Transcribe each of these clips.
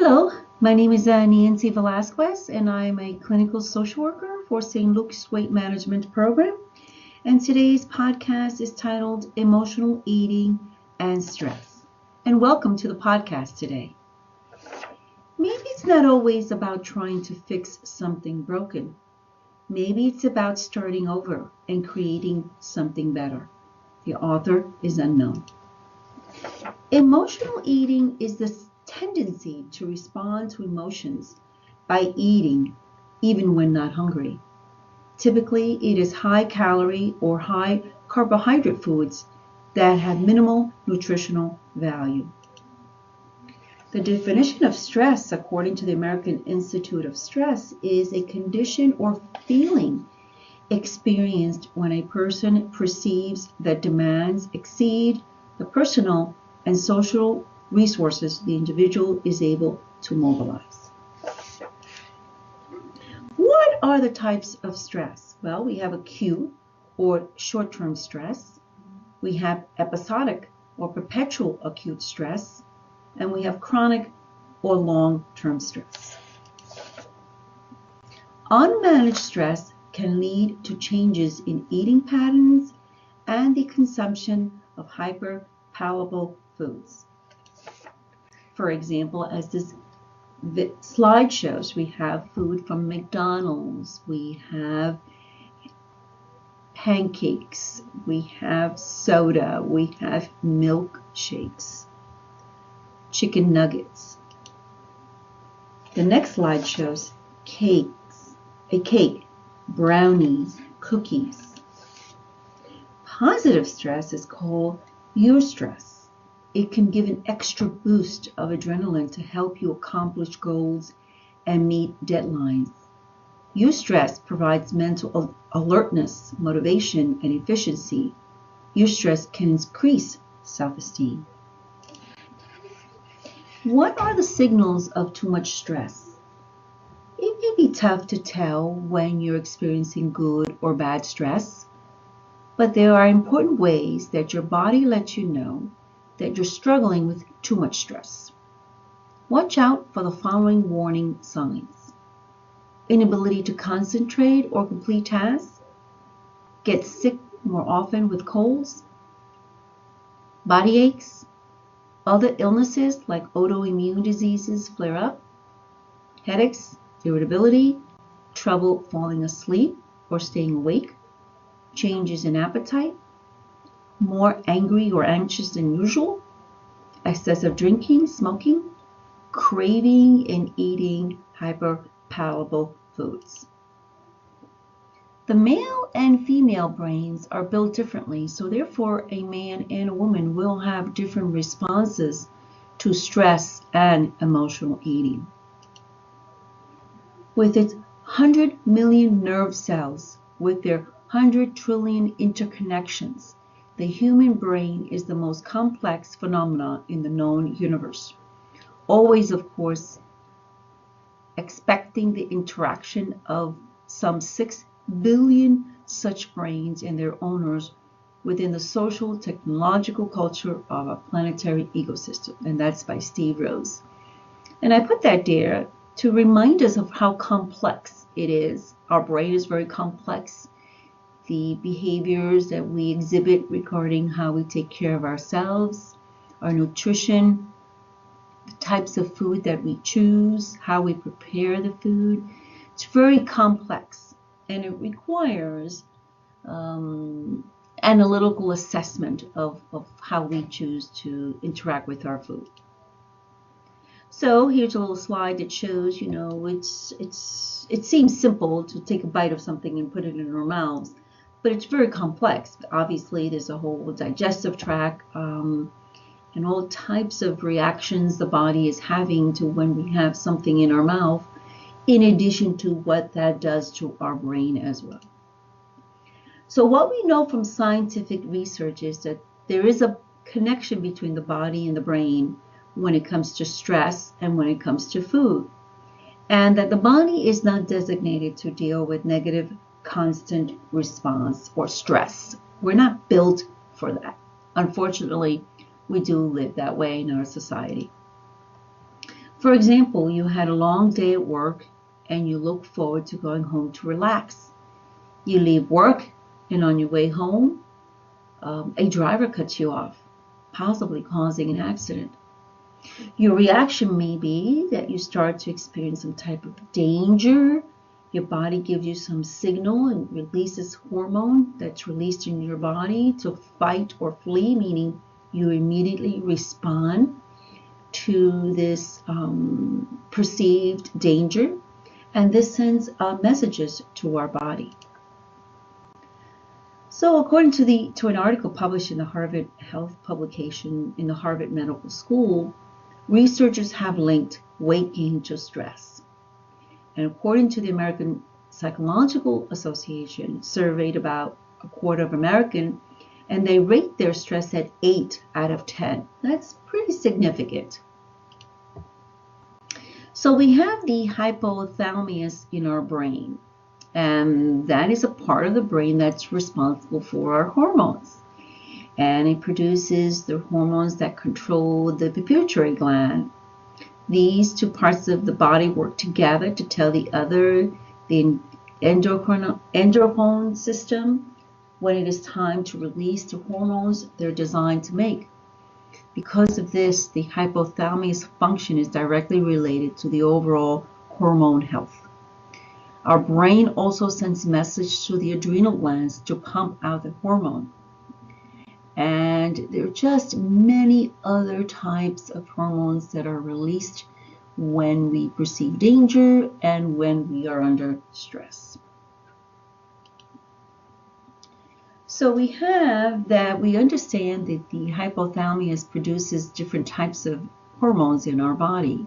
Hello, my name is Nancy Velasquez, and I'm a clinical social worker for St. Luke's Weight Management Program. And today's podcast is titled Emotional Eating and Stress. And welcome to the podcast today. Maybe it's not always about trying to fix something broken. Maybe it's about starting over and creating something better. The author is unknown. Emotional eating is the tendency to respond to emotions by eating even when not hungry. Typically, it is high calorie or high carbohydrate foods that have minimal nutritional value. The definition of stress, according to the American Institute of Stress, is a condition or feeling experienced when a person perceives that demands exceed the personal and social resources the individual is able to mobilize. What are the types of stress? Well, we have acute or short-term stress. We have episodic or perpetual acute stress. And we have chronic or long-term stress. Unmanaged stress can lead to changes in eating patterns and the consumption of hyperpalatable foods. For example, as this slide shows, we have food from McDonald's, we have pancakes, we have soda, we have milkshakes, chicken nuggets. The next slide shows a cake, brownies, cookies. Positive stress is called eustress. It can give an extra boost of adrenaline to help you accomplish goals and meet deadlines. Eustress provides mental alertness, motivation, and efficiency. Eustress can increase self-esteem. What are the signals of too much stress? It may be tough to tell when you're experiencing good or bad stress, but there are important ways that your body lets you know that you're struggling with too much stress. Watch out for the following warning signs: inability to concentrate or complete tasks, get sick more often with colds, body aches, other illnesses like autoimmune diseases flare up, headaches, irritability, trouble falling asleep or staying awake, changes in appetite, more angry or anxious than usual, excessive drinking, smoking, craving and eating hyperpalatable foods. The male and female brains are built differently, so therefore a man and a woman will have different responses to stress and emotional eating. With its 100 million nerve cells, with their 100 trillion interconnections, the human brain is the most complex phenomenon in the known universe. Always, of course, expecting the interaction of some 6 billion such brains and their owners within the social technological culture of a planetary ecosystem. And that's by Steve Rose. And I put that there to remind us of how complex it is. Our brain is very complex. The behaviors that we exhibit regarding how we take care of ourselves, our nutrition, the types of food that we choose, how we prepare the food. It's very complex, and it requires analytical assessment of how we choose to interact with our food. So here's a little slide that shows, it seems simple to take a bite of something and put it in our mouths, but it's very complex. Obviously, there's a whole digestive tract and all types of reactions the body is having to when we have something in our mouth, in addition to what that does to our brain as well. So what we know from scientific research is that there is a connection between the body and the brain when it comes to stress and when it comes to food, and that the body is not designated to deal with negative constant response or stress. We're not built for that. Unfortunately, we do live that way in our society. For example, you had a long day at work and you look forward to going home to relax. You leave work, and on your way home, a driver cuts you off, possibly causing an accident. Your reaction may be that you start to experience some type of danger. Your body gives you some signal and releases hormone that's released in your body to fight or flee, meaning you immediately respond to this perceived danger, and this sends messages to our body. So according to an article published in the Harvard Health publication in the Harvard Medical School, researchers have linked weight gain to stress. And according to the American Psychological Association, surveyed about a quarter of Americans, and they rate their stress at 8 out of 10. That's pretty significant. So we have the hypothalamus in our brain, and that is a part of the brain that's responsible for our hormones. And it produces the hormones that control the pituitary gland. These two parts of the body work together to tell the endocrine system when it is time to release the hormones they're designed to make. Because of this, the hypothalamus function is directly related to the overall hormone health. Our brain also sends message to the adrenal glands to pump out the hormone. And there are just many other types of hormones that are released when we perceive danger and when we are under stress. So we understand that the hypothalamus produces different types of hormones in our body.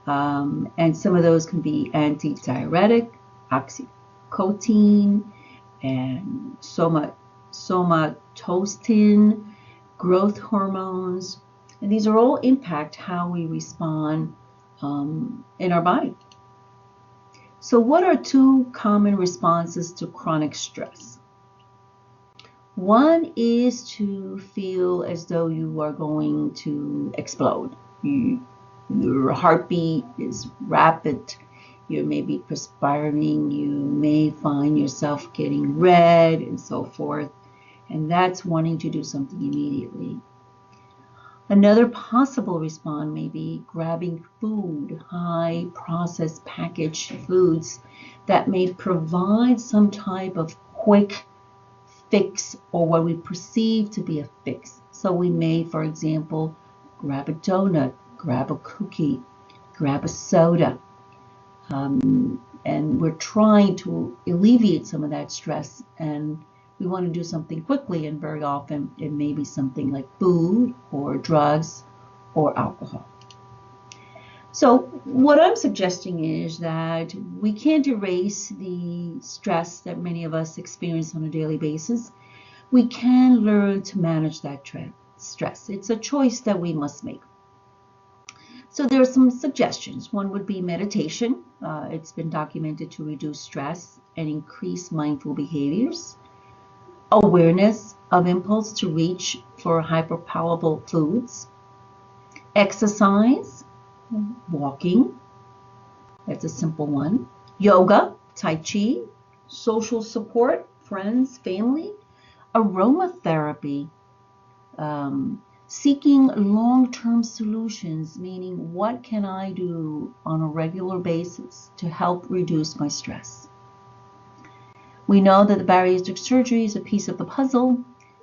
And some of those can be antidiuretic, oxytocin, and somatotropin, growth hormones. And these are all impact how we respond in our body. So what are two common responses to chronic stress? One is to feel as though you are going to explode. Your heartbeat is rapid. You may be perspiring. You may find yourself getting red and so forth. And that's wanting to do something immediately. Another possible response may be grabbing food, high processed packaged foods that may provide some type of quick fix or what we perceive to be a fix. So we may, for example, grab a donut, grab a cookie, grab a soda, and we're trying to alleviate some of that stress, and we want to do something quickly, and very often it may be something like food or drugs or alcohol. So what I'm suggesting is that we can't erase the stress that many of us experience on a daily basis. We can learn to manage that stress. It's a choice that we must make. So there are some suggestions. One would be meditation. It's been documented to reduce stress and increase mindful behaviors. Awareness of impulse to reach for hyperpalatable foods. Exercise. Walking, that's a simple one. Yoga, Tai Chi, social support, friends, family. Aromatherapy, seeking long-term solutions, meaning what can I do on a regular basis to help reduce my stress. We know that the bariatric surgery is a piece of the puzzle,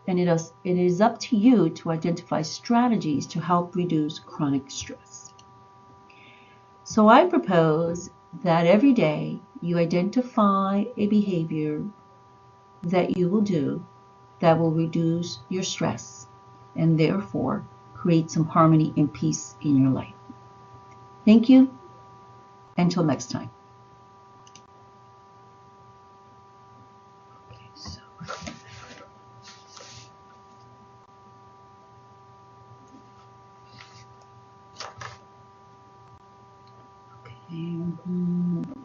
and it is up to you to identify strategies to help reduce chronic stress. So I propose that every day you identify a behavior that you will do that will reduce your stress and therefore create some harmony and peace in your life. Thank you. Until next time. Okay.